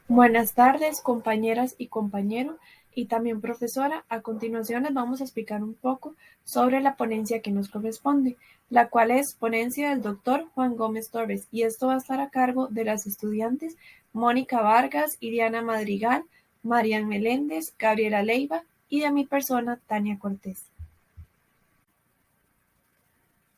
Buenas tardes, compañeras y compañero, y también profesora. A continuación les vamos a explicar un poco sobre la ponencia que nos corresponde, la cual es ponencia del doctor Juan Gómez Torres, y esto va a estar a cargo de las estudiantes Mónica Vargas, Iriana Madrigal, Marian Meléndez, Gabriela Leiva y de mi persona, Tania Cortés.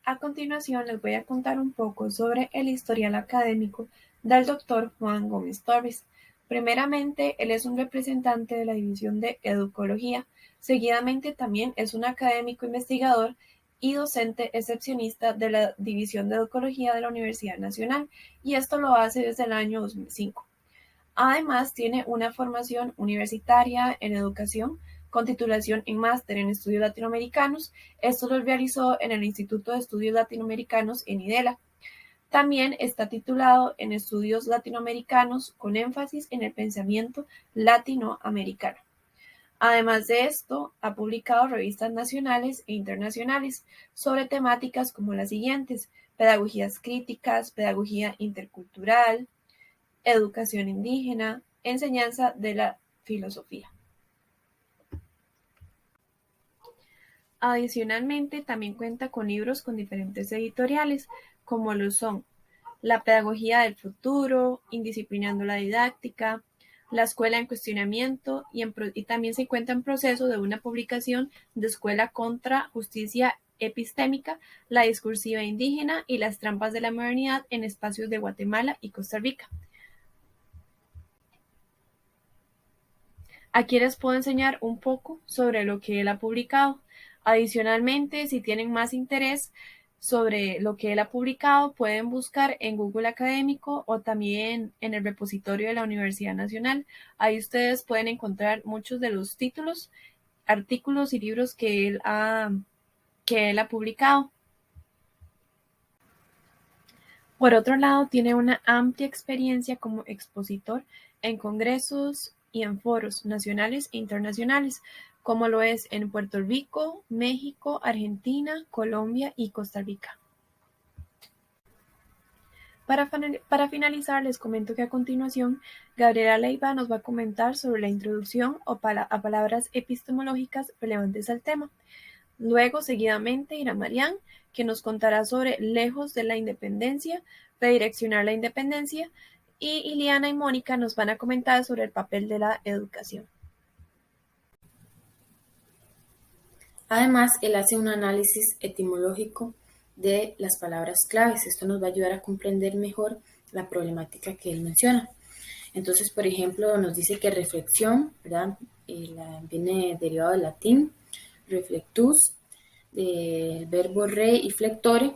A continuación les voy a contar un poco sobre el historial académico del doctor Juan Gómez Torres. Primeramente, él es un representante de la División de Educología. Seguidamente, también es un académico investigador y docente excepcionista de la División de Educología de la Universidad Nacional, y esto lo hace desde el año 2005. Además, tiene una formación universitaria en educación con titulación en máster en estudios latinoamericanos. Esto lo realizó en el Instituto de Estudios Latinoamericanos en IDELA. También está titulado en estudios latinoamericanos con énfasis en el pensamiento latinoamericano. Además de esto, ha publicado revistas nacionales e internacionales sobre temáticas como las siguientes: pedagogías críticas, pedagogía intercultural, educación indígena, enseñanza de la filosofía. Adicionalmente, también cuenta con libros con diferentes editoriales, como lo son La pedagogía del futuro, Indisciplinando la didáctica, La escuela en cuestionamiento, y también se encuentra en proceso de una publicación de Escuela contra Justicia Epistémica, la discursiva indígena y las trampas de la modernidad en espacios de Guatemala y Costa Rica. Aquí les puedo enseñar un poco sobre lo que él ha publicado. Adicionalmente, si tienen más interés sobre lo que él ha publicado, pueden buscar en Google Académico o también en el repositorio de la Universidad Nacional. Ahí ustedes pueden encontrar muchos de los títulos, artículos y libros que él ha publicado. Por otro lado, tiene una amplia experiencia como expositor en congresos y en foros nacionales e internacionales, como lo es en Puerto Rico, México, Argentina, Colombia y Costa Rica. Para finalizar, les comento que a continuación, Gabriela Leiva nos va a comentar sobre la introducción a palabras epistemológicas relevantes al tema. Luego, seguidamente, irá Marian, que nos contará sobre Lejos de la Independencia, Redireccionar la Independencia, y Iliana y Mónica nos van a comentar sobre el papel de la educación. Además, él hace un análisis etimológico de las palabras claves. Esto nos va a ayudar a comprender mejor la problemática que él menciona. Entonces, por ejemplo, nos dice que reflexión, ¿verdad? Viene derivado del latín, reflectus, del verbo re y flectore,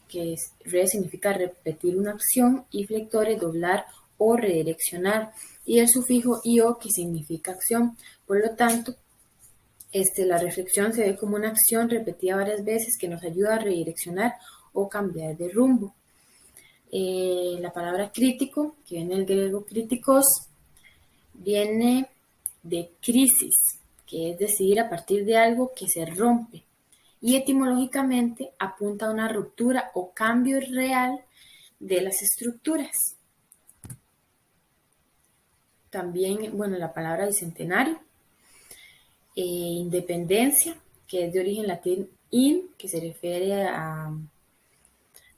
que re significa repetir una acción y flectore doblar o redireccionar, y el sufijo io, que significa acción. Por lo tanto, la reflexión se ve como una acción repetida varias veces que nos ayuda a redireccionar o cambiar de rumbo. La palabra crítico, que viene del griego críticos, viene de crisis, que es decidir a partir de algo que se rompe, y etimológicamente apunta a una ruptura o cambio real de las estructuras. También, bueno, la palabra bicentenario, independencia, que es de origen latín in, que se refiere a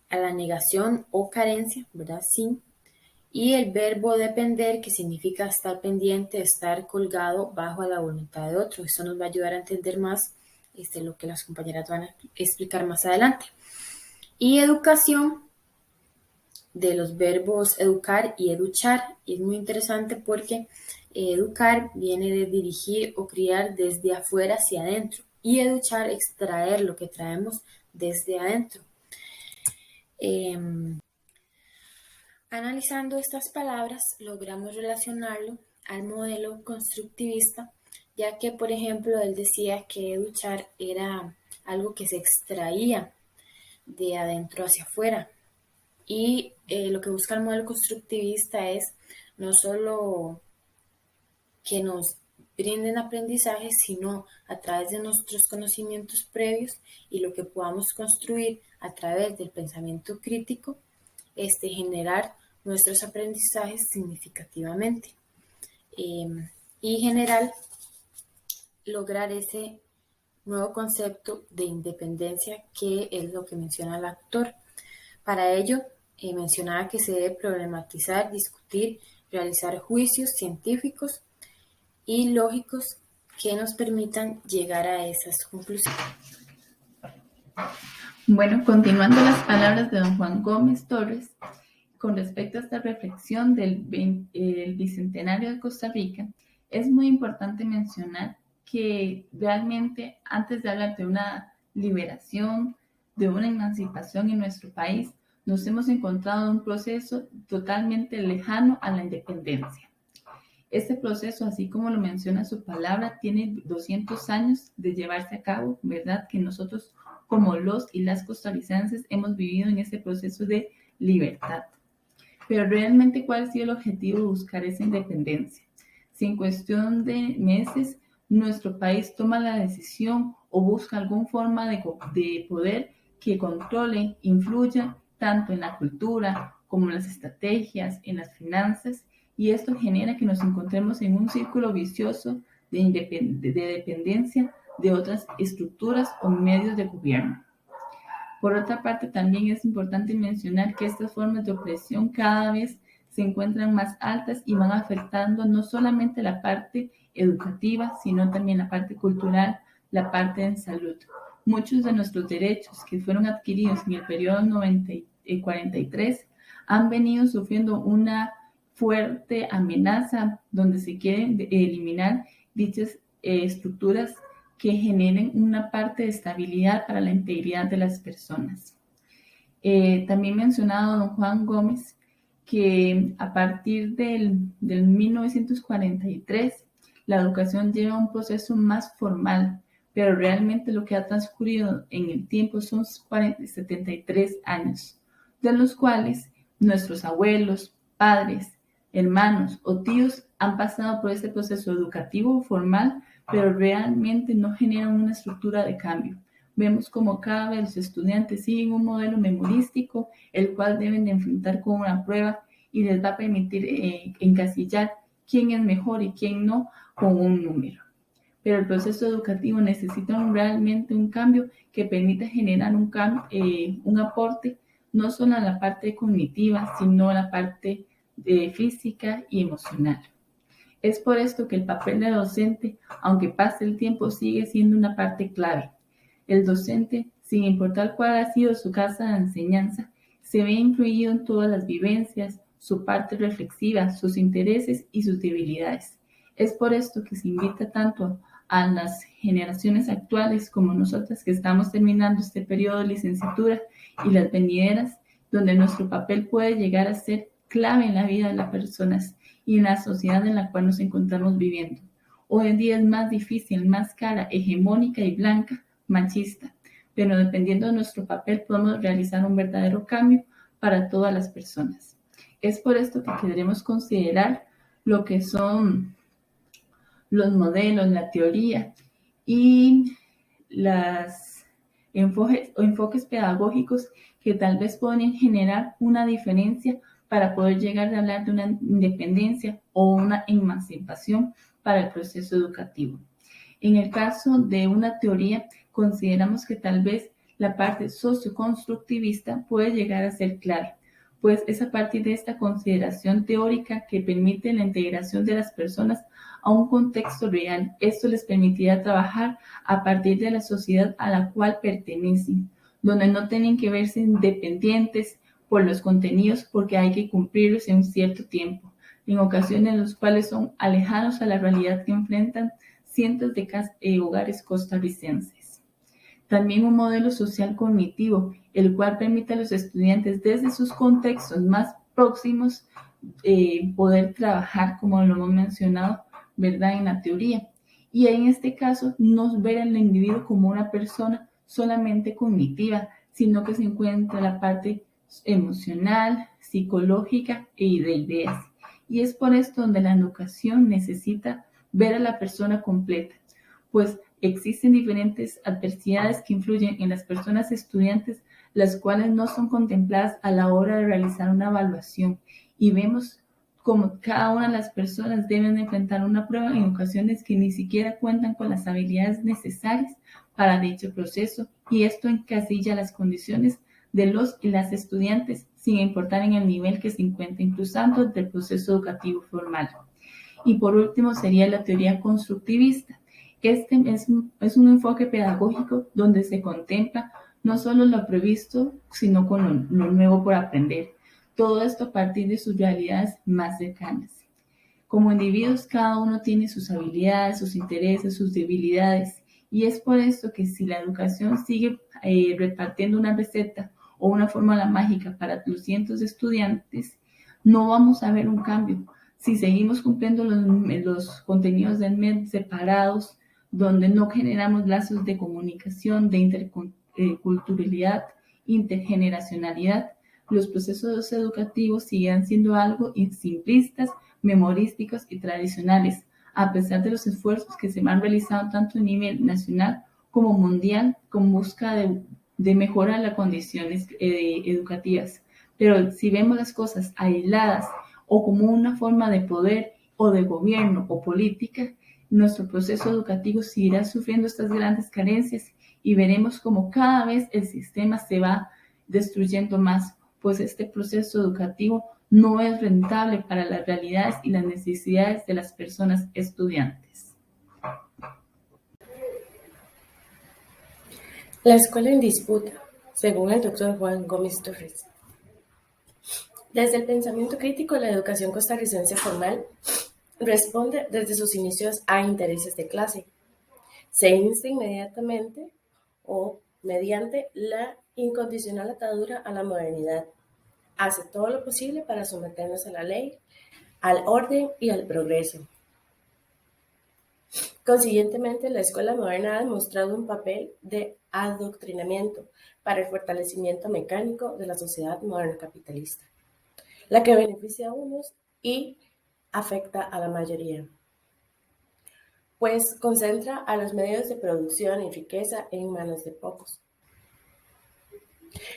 la negación o carencia, ¿verdad? Sin. Y el verbo depender, que significa estar pendiente, estar colgado bajo la voluntad de otro. Esto nos va a ayudar a entender más lo que las compañeras van a explicar más adelante. Y educación, de los verbos educar y educhar. Y es muy interesante porque educar viene de dirigir o criar desde afuera hacia adentro. Y educhar, extraer lo que traemos desde adentro. Analizando estas palabras, logramos relacionarlo al modelo constructivista, ya que, por ejemplo, él decía que educhar era algo que se extraía de adentro hacia afuera. Y lo que busca el modelo constructivista es no solo que nos brinden aprendizajes, sino a través de nuestros conocimientos previos y lo que podamos construir a través del pensamiento crítico, generar nuestros aprendizajes significativamente. y general lograr ese nuevo concepto de independencia que es lo que menciona el autor. Para ello, mencionaba que se debe problematizar, discutir, realizar juicios científicos y lógicos que nos permitan llegar a esas conclusiones. Bueno, continuando las palabras de don Juan Gómez Torres, con respecto a esta reflexión del Bicentenario de Costa Rica, es muy importante mencionar que realmente antes de hablar de una liberación, de una emancipación en nuestro país, nos hemos encontrado en un proceso totalmente lejano a la independencia. Este proceso, así como lo menciona su palabra, tiene 200 años de llevarse a cabo, ¿verdad? Que nosotros como los y las costarricenses hemos vivido en ese proceso de libertad. Pero realmente, ¿cuál ha sido el objetivo de buscar esa independencia? Si en cuestión de meses nuestro país toma la decisión o busca alguna forma de poder que controle, influya tanto en la cultura como en las estrategias, en las finanzas, y esto genera que nos encontremos en un círculo vicioso de dependencia de otras estructuras o medios de gobierno. Por otra parte, también es importante mencionar que estas formas de opresión cada vez se encuentran más altas y van afectando no solamente la parte educativa, sino también la parte cultural, la parte de salud. Muchos de nuestros derechos que fueron adquiridos en el periodo 43 han venido sufriendo una fuerte amenaza donde se quieren eliminar dichas estructuras que generen una parte de estabilidad para la integridad de las personas. También mencionado don Juan Gómez que a partir del 1943 la educación lleva un proceso más formal, pero realmente lo que ha transcurrido en el tiempo son 73 años, de los cuales nuestros abuelos, padres, hermanos o tíos han pasado por este proceso educativo formal, pero realmente no generan una estructura de cambio. Vemos como cada vez los estudiantes siguen un modelo memorístico, el cual deben de enfrentar con una prueba y les va a permitir encasillar quién es mejor y quién no con un número. Pero el proceso educativo necesita realmente un cambio que permita generar un aporte no solo a la parte cognitiva, sino a la parte física y emocional. Es por esto que el papel de docente, aunque pase el tiempo, sigue siendo una parte clave. El docente, sin importar cuál ha sido su casa de enseñanza, se ve incluido en todas las vivencias, su parte reflexiva, sus intereses y sus debilidades. Es por esto que se invita tanto a las generaciones actuales como nosotras que estamos terminando este periodo de licenciatura y las venideras, donde nuestro papel puede llegar a ser clave en la vida de las personas y en la sociedad en la cual nos encontramos viviendo. Hoy en día es más difícil, más cara, hegemónica y blanca, machista, pero dependiendo de nuestro papel podemos realizar un verdadero cambio para todas las personas. Es por esto que queremos considerar lo que son los modelos, la teoría y los enfoques pedagógicos que tal vez pueden generar una diferencia para poder llegar a hablar de una independencia o una emancipación para el proceso educativo. En el caso de una teoría, consideramos que tal vez la parte socioconstructivista puede llegar a ser clave, pues es a partir de esta consideración teórica que permite la integración de las personas a un contexto real. Esto les permitirá trabajar a partir de la sociedad a la cual pertenecen, donde no tienen que verse independientes por los contenidos porque hay que cumplirlos en un cierto tiempo, en ocasiones los cuales son alejados a la realidad que enfrentan cientos de hogares costarricenses. También un modelo social cognitivo, el cual permite a los estudiantes desde sus contextos más próximos poder trabajar, como lo hemos mencionado, ¿verdad?, en la teoría. Y en este caso, no ver al individuo como una persona solamente cognitiva, sino que se encuentra la parte emocional, psicológica y de ideas. Y es por esto donde la educación necesita ver a la persona completa, pues existen diferentes adversidades que influyen en las personas estudiantes, las cuales no son contempladas a la hora de realizar una evaluación. Y vemos como cada una de las personas deben enfrentar una prueba en ocasiones que ni siquiera cuentan con las habilidades necesarias para dicho proceso, y esto encasilla las condiciones de los y las estudiantes sin importar en el nivel que se encuentren cruzando del proceso educativo formal. Y por último sería la teoría constructivista. Este es un enfoque pedagógico donde se contempla no solo lo previsto, sino con lo nuevo por aprender. Todo esto a partir de sus realidades más cercanas. Como individuos, cada uno tiene sus habilidades, sus intereses, sus debilidades. Y es por esto que si la educación sigue repartiendo una receta o una fórmula mágica para los cientos de estudiantes, no vamos a ver un cambio. Si seguimos cumpliendo los contenidos del MED separados, donde no generamos lazos de comunicación, de interculturalidad, intergeneracionalidad, los procesos educativos siguen siendo algo simplistas, memorísticos y tradicionales, a pesar de los esfuerzos que se han realizado tanto a nivel nacional como mundial con busca de mejorar las condiciones educativas. Pero si vemos las cosas aisladas o como una forma de poder o de gobierno o política, nuestro proceso educativo seguirá sufriendo estas grandes carencias y veremos como cada vez el sistema se va destruyendo más, pues este proceso educativo no es rentable para las realidades y las necesidades de las personas estudiantes. La escuela en disputa, según el doctor Juan Gómez Torres. Desde el pensamiento crítico, la educación costarricense formal responde desde sus inicios a intereses de clase. Se insta inmediatamente o mediante la incondicional atadura a la modernidad. Hace todo lo posible para someternos a la ley, al orden y al progreso. Consiguientemente, la escuela moderna ha demostrado un papel de adoctrinamiento para el fortalecimiento mecánico de la sociedad moderna capitalista, la que beneficia a unos y afecta a la mayoría, pues concentra a los medios de producción y riqueza en manos de pocos,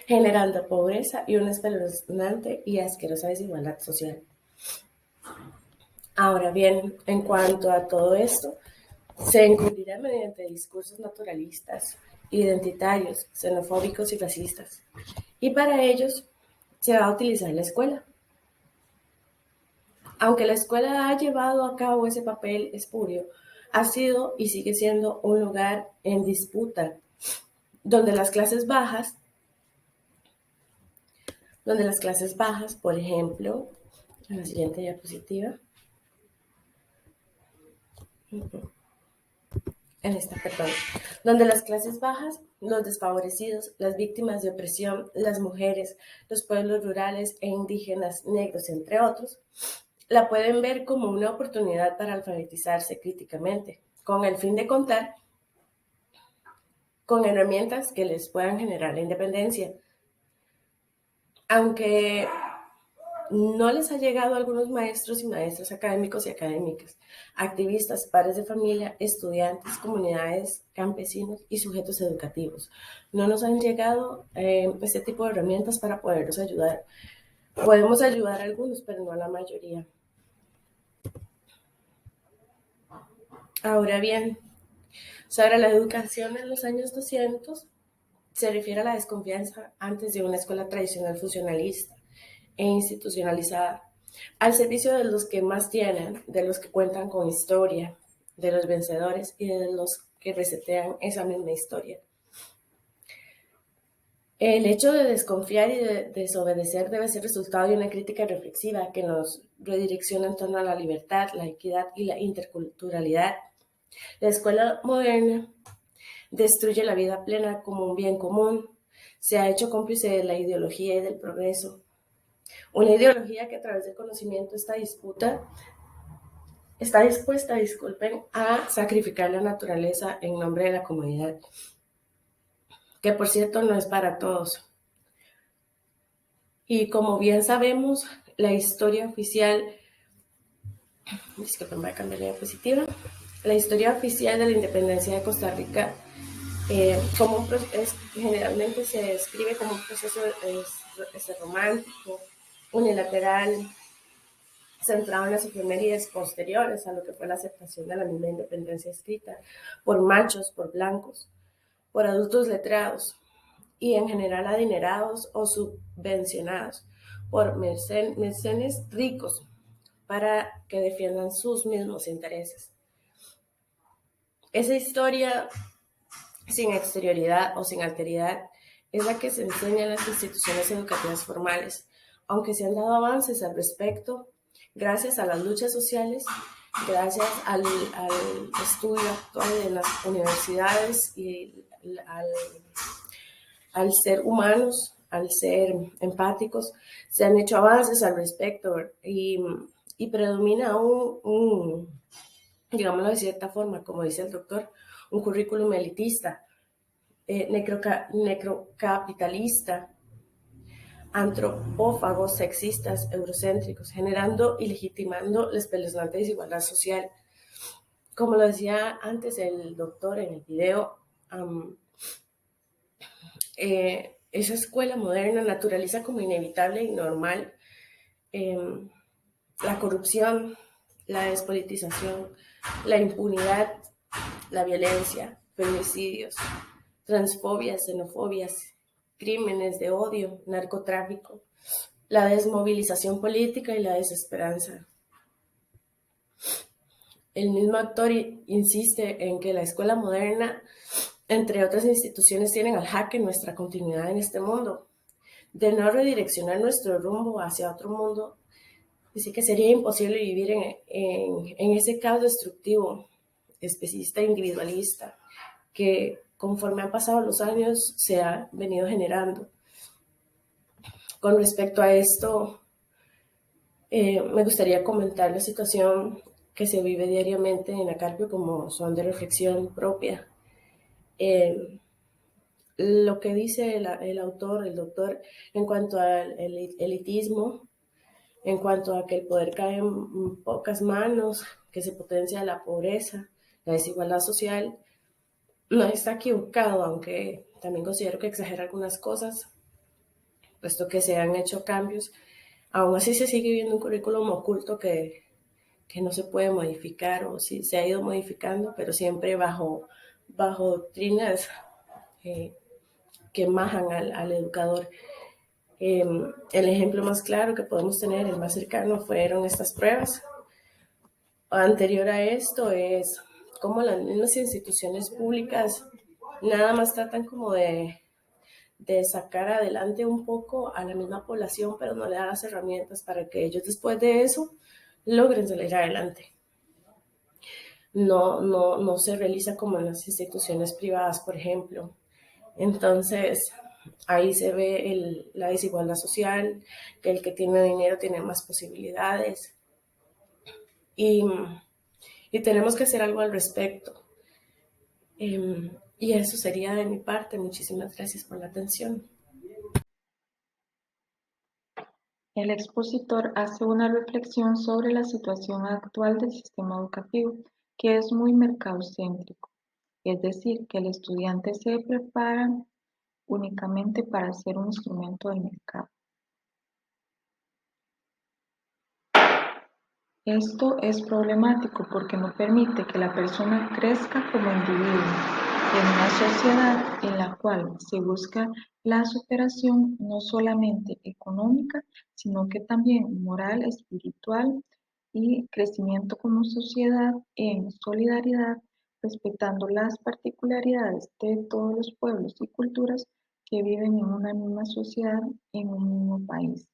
generando pobreza y una espeluznante y asquerosa desigualdad social. Ahora bien, en cuanto a todo esto, se encubrirá mediante discursos naturalistas, identitarios, xenofóbicos y racistas, y para ellos se va a utilizar la escuela. Aunque la escuela ha llevado a cabo ese papel espurio, ha sido y sigue siendo un lugar en disputa, donde las clases bajas, por ejemplo, en la siguiente diapositiva, donde las clases bajas, los desfavorecidos, las víctimas de opresión, las mujeres, los pueblos rurales e indígenas, negros, entre otros, la pueden ver como una oportunidad para alfabetizarse críticamente, con el fin de contar con herramientas que les puedan generar la independencia. Aunque no les ha llegado a algunos maestros y maestras académicos y académicas, activistas, padres de familia, estudiantes, comunidades, campesinos y sujetos educativos. No nos han llegado este tipo de herramientas para poderlos ayudar. Podemos ayudar a algunos, pero no a la mayoría. Ahora bien, sobre la educación en los años 200, se refiere a la desconfianza antes de una escuela tradicional funcionalista e institucionalizada, al servicio de los que más tienen, de los que cuentan con historia, de los vencedores y de los que resetean esa misma historia. El hecho de desconfiar y de desobedecer debe ser resultado de una crítica reflexiva que nos redirecciona en torno a la libertad, la equidad y la interculturalidad. La escuela moderna destruye la vida plena como un bien común. Se ha hecho cómplice de la ideología y del progreso. Una ideología que a través del conocimiento está dispuesta, a sacrificar la naturaleza en nombre de la comodidad, que por cierto no es para todos. Y como bien sabemos, la historia oficial, disculpen, voy a cambiar la diapositiva. La historia oficial de la independencia de Costa Rica generalmente se describe como un proceso romántico, unilateral, centrado en las efemérides posteriores a lo que fue la aceptación de la misma independencia escrita por machos, por blancos, por adultos letrados y en general adinerados o subvencionados por mecenes ricos para que defiendan sus mismos intereses. Esa historia sin exterioridad o sin alteridad es la que se enseña en las instituciones educativas formales, aunque se han dado avances al respecto gracias a las luchas sociales, gracias al estudio actual en las universidades y al ser humanos, al ser empáticos, se han hecho avances al respecto y predomina digámoslo de cierta forma, como dice el doctor, un currículum elitista, necrocapitalista, antropófagos, sexistas, eurocéntricos, generando y legitimando la espeluznante desigualdad social. Como lo decía antes el doctor en el video, esa escuela moderna naturaliza como inevitable y normal la corrupción, la despolitización, la impunidad, la violencia, femicidios, transfobias, xenofobias, crímenes de odio, narcotráfico, la desmovilización política y la desesperanza. El mismo autor insiste en que la escuela moderna, entre otras instituciones, tienen al jaque nuestra continuidad en este mundo. De no redireccionar nuestro rumbo hacia otro mundo, dice que sería imposible vivir en ese caos destructivo, especista e individualista, que conforme han pasado los años se ha venido generando. Con respecto a esto, me gustaría comentar la situación que se vive diariamente en Acarpio como son de reflexión propia. Lo que dice el autor, el doctor, en cuanto al elitismo, en cuanto a que el poder cae en pocas manos, que se potencia la pobreza, la desigualdad social, no está equivocado, aunque también considero que exagera algunas cosas, puesto que se han hecho cambios. Aún así se sigue viendo un currículum oculto que no se puede modificar, o sí se ha ido modificando, pero siempre bajo doctrinas que majan al educador. El ejemplo más claro que podemos tener, el más cercano, fueron estas pruebas. Anterior a esto es cómo las mismas instituciones públicas nada más tratan como de sacar adelante un poco a la misma población, pero no le dan las herramientas para que ellos después de eso logren salir adelante. No se realiza como en las instituciones privadas, por ejemplo. Entonces, ahí se ve la desigualdad social, que el que tiene dinero tiene más posibilidades. Y tenemos que hacer algo al respecto. Y eso sería de mi parte. Muchísimas gracias por la atención. El expositor hace una reflexión sobre la situación actual del sistema educativo, que es muy mercadocéntrico, es decir, que el estudiante se prepara únicamente para ser un instrumento del mercado. Esto es problemático porque no permite que la persona crezca como individuo en una sociedad en la cual se busca la superación no solamente económica, sino que también moral, espiritual y crecimiento como sociedad en solidaridad, respetando las particularidades de todos los pueblos y culturas que viven en una misma sociedad, en un mismo país.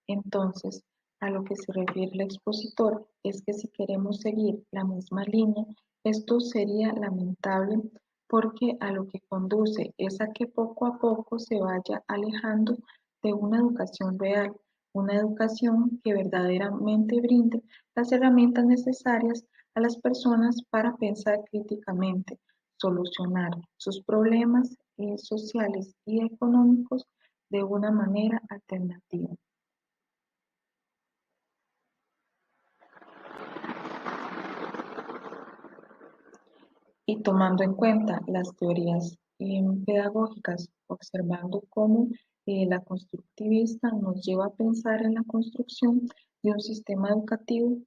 Entonces, a lo que se refiere el expositor es que si queremos seguir la misma línea, esto sería lamentable porque a lo que conduce es a que poco a poco se vaya alejando de una educación real, una educación que verdaderamente brinde las herramientas necesarias a las personas para pensar críticamente, solucionar sus problemas sociales y económicos de una manera alternativa. Y tomando en cuenta las teorías pedagógicas, observando cómo la constructivista nos lleva a pensar en la construcción de un sistema educativo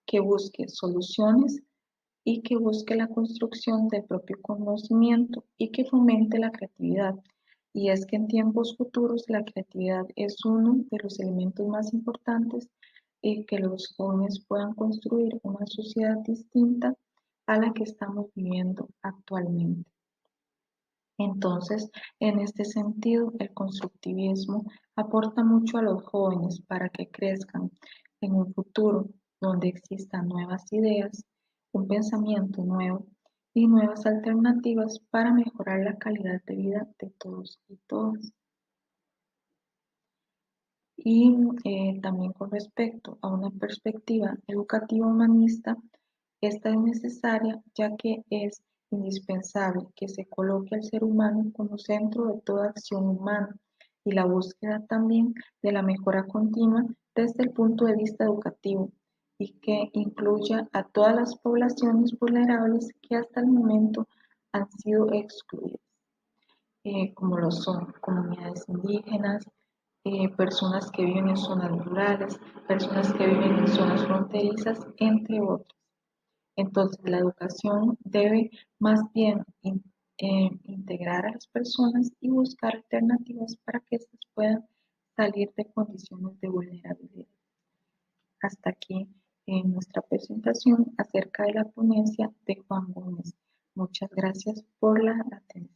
que busque soluciones y que busque la construcción del propio conocimiento y que fomente la creatividad. Y es que en tiempos futuros la creatividad es uno de los elementos más importantes y que los jóvenes puedan construir una sociedad distinta a la que estamos viviendo actualmente. Entonces, en este sentido, el constructivismo aporta mucho a los jóvenes para que crezcan en un futuro donde existan nuevas ideas, un pensamiento nuevo y nuevas alternativas para mejorar la calidad de vida de todos y todas. Y también con respecto a una perspectiva educativa humanista, esta es necesaria ya que es indispensable que se coloque al ser humano como centro de toda acción humana y la búsqueda también de la mejora continua desde el punto de vista educativo y que incluya a todas las poblaciones vulnerables que hasta el momento han sido excluidas, como lo son comunidades indígenas, personas que viven en zonas rurales, personas que viven en zonas fronterizas, entre otras. Entonces, la educación debe más bien integrar a las personas y buscar alternativas para que éstas puedan salir de condiciones de vulnerabilidad. Hasta aquí nuestra presentación acerca de la ponencia de Juan Gómez. Muchas gracias por la atención.